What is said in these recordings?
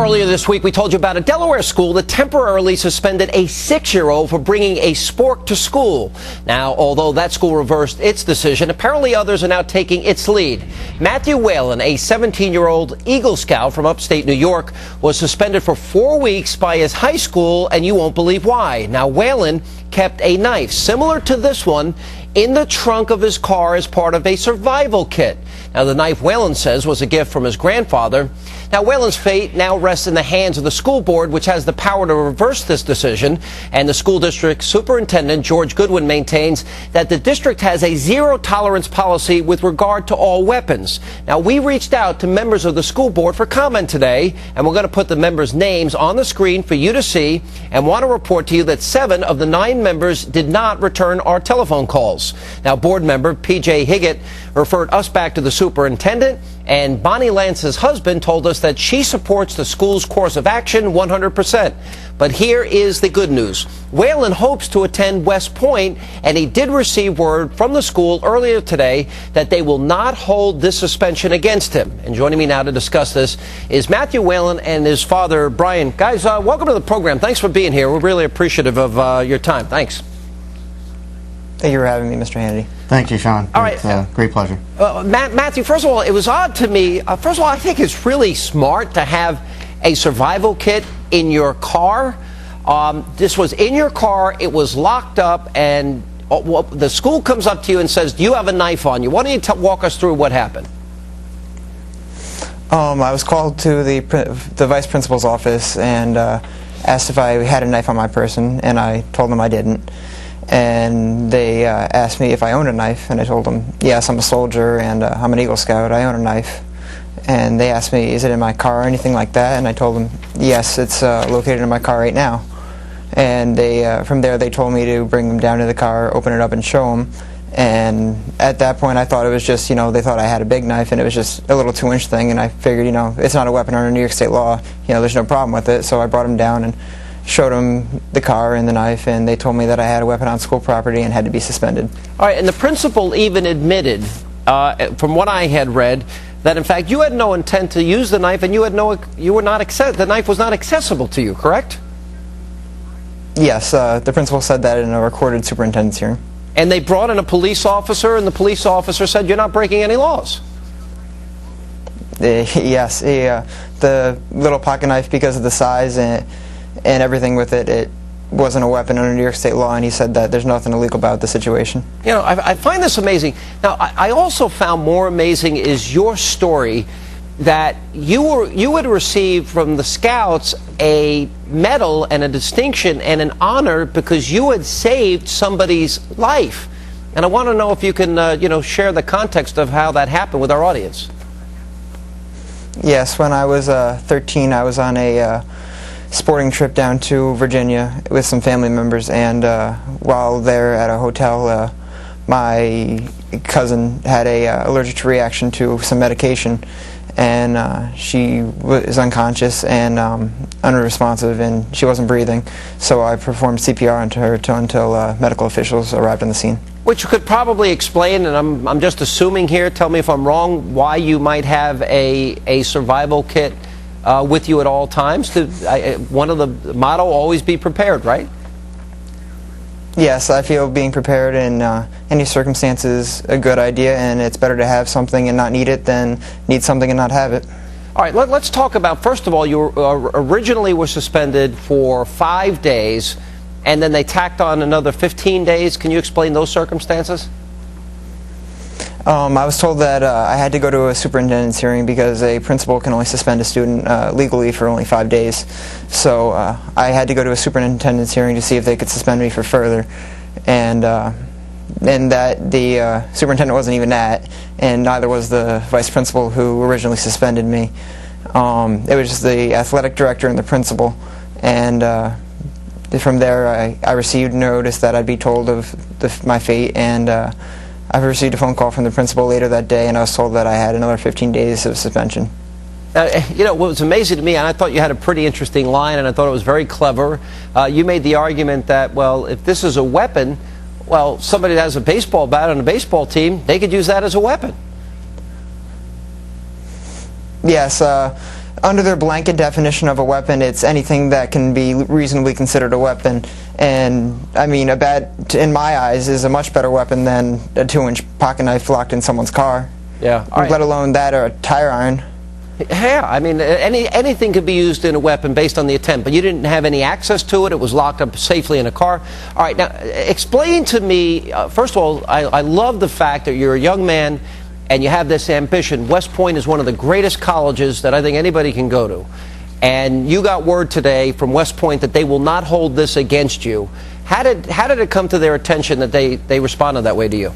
Earlier this week, we told you about a Delaware school that temporarily suspended a 6-year-old for bringing a spork to school. Now, although that school reversed its decision, apparently others are now taking its lead. Matthew Whalen, a 17-year-old Eagle Scout from upstate New York, was suspended for 4 weeks by his high school, and you won't believe why. Now, Whalen kept a knife similar to this one in the trunk of his car as part of a survival kit. Now, the knife, Whalen says, was a gift from his grandfather. Now, Whalen's fate now rests in the hands of the school board, which has the power to reverse this decision. And the school district superintendent, George Goodwin, maintains that the district has a zero-tolerance policy with regard to all weapons. Now, we reached out to members of the school board for comment today, and we're going to put the members' names on the screen for you to see, and want to report to you that 7 of the 9 members did not return our telephone calls. Now, board member P.J. Higgett referred us back to the superintendent, and Bonnie Lance's husband told us that she supports the school's course of action 100%. But here is the good news. Whalen hopes to attend West Point, and he did receive word from the school earlier today that they will not hold this suspension against him. And joining me now to discuss this is Matthew Whalen and his father, Brian. Guys, welcome to the program. Thanks for being here. We're really appreciative of your time. Thanks. Thank you for having me, Mr. Hannity. Thank you, Sean. All right. Great pleasure. Matthew, first of all, it was odd to me. First of all, I think it's really smart to have a survival kit in your car. This was in your car. It was locked up, and the school comes up to you and says, do you have a knife on you? Why don't you walk us through what happened? I was called to the vice principal's office and asked if I had a knife on my person, and I told them I didn't. And they asked me if I owned a knife, and I told them, yes, I'm a soldier, and I'm an Eagle Scout, I own a knife. And they asked me, is it in my car or anything like that? And I told them, yes, it's located in my car right now. And they, from there, they told me to bring them down to the car, open it up, and show them. And at that point, I thought it was just, they thought I had a big knife, and it was just a little 2-inch thing, and I figured, it's not a weapon under New York State law, there's no problem with it. So I brought them down and showed them the car and the knife, and they told me that I had a weapon on school property and had to be suspended. All right, and the principal even admitted, from what I had read, that in fact you had no intent to use the knife, and the knife was not accessible to you, correct? Yes, the principal said that in a recorded superintendent's hearing. And they brought in a police officer, and the police officer said you're not breaking any laws. Yes, the little pocket knife, because of the size and everything with it, it wasn't a weapon under New York State law, and he said that there's nothing illegal about the situation. I find this amazing. Now, I also found more amazing is your story that you had received from the Scouts a medal and a distinction and an honor because you had saved somebody's life. And I want to know if you can, share the context of how that happened with our audience. Yes, when I was 13, I was on a sporting trip down to Virginia with some family members, and while there at a hotel, my cousin had a allergic reaction to some medication, and she was unconscious and unresponsive, and she wasn't breathing. So I performed CPR on her until medical officials arrived on the scene. Which could probably explain, and I'm just assuming here, tell me if I'm wrong, why you might have a survival kit with you at all times. One of the motto, always be prepared, right? Yes, I feel being prepared in any circumstance is a good idea, and it's better to have something and not need it than need something and not have it. All right, let's talk about, first of all, you originally were suspended for 5 days, and then they tacked on another 15 days. Can you explain those circumstances? I was told that I had to go to a superintendent's hearing because a principal can only suspend a student legally for only 5 days. So I had to go to a superintendent's hearing to see if they could suspend me for further. And that the superintendent wasn't even at, and neither was the vice principal who originally suspended me. It was just the athletic director and the principal. And from there, I received notice that I'd be told of my fate, and I received a phone call from the principal later that day, and I was told that I had another 15 days of suspension. What was amazing to me, and I thought you had a pretty interesting line, and I thought it was very clever. You made the argument that, well, if this is a weapon, well, somebody that has a baseball bat on a baseball team, they could use that as a weapon. Yes, under their blanket definition of a weapon, it's anything that can be reasonably considered a weapon. And I mean, a bat, in my eyes, is a much better weapon than a 2-inch pocket knife locked in someone's car. Yeah. All right. Let alone that or a tire iron. Yeah, I mean, anything could be used in a weapon based on the attempt, but you didn't have any access to it. It was locked up safely in a car. All right, now, explain to me, first of all, I love the fact that you're a young man and you have this ambition. West Point is one of the greatest colleges that I think anybody can go to. And you got word today from West Point that they will not hold this against you. How did it come to their attention that they responded that way to you?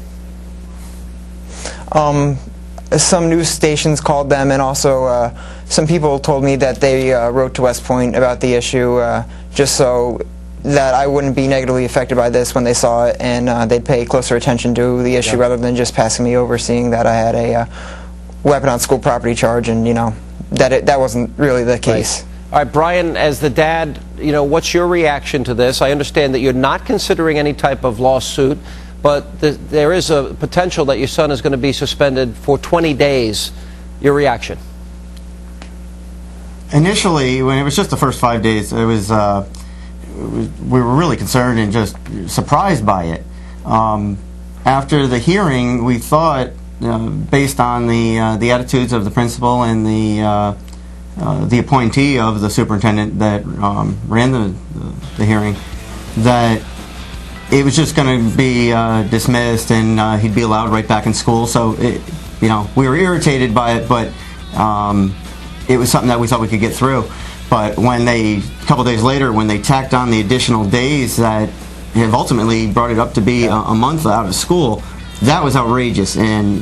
Some news stations called them, and also some people told me that they wrote to West Point about the issue just so that I wouldn't be negatively affected by this when they saw it, and they'd pay closer attention to the issue rather than just passing me over, seeing that I had a weapon on school property charge, and that wasn't really the case. Right. All right, Brian, as the dad, what's your reaction to this? I understand that you're not considering any type of lawsuit, but there is a potential that your son is going to be suspended for 20 days. Your reaction? Initially, when it was just the first 5 days, we were really concerned and just surprised by it. After the hearing, we thought, based on the attitudes of the principal and the appointee of the superintendent that ran the hearing, that it was just going to be dismissed and he'd be allowed right back in school. So, we were irritated by it, but it was something that we thought we could get through. But when a couple days later, when they tacked on the additional days that have ultimately brought it up to be a month out of school, that was outrageous and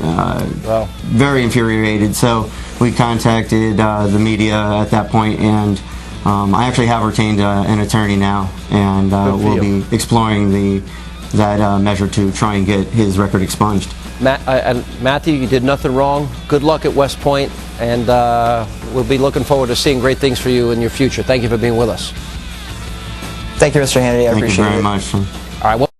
very infuriated. So we contacted the media at that point, and I actually have retained an attorney now, and we'll be exploring that measure to try and get his record expunged. Matthew, you did nothing wrong. Good luck at West Point, and we'll be looking forward to seeing great things for you in your future. Thank you for being with us. Thank you, Mr. Hannity. I appreciate it. Thank you very much. All right. Well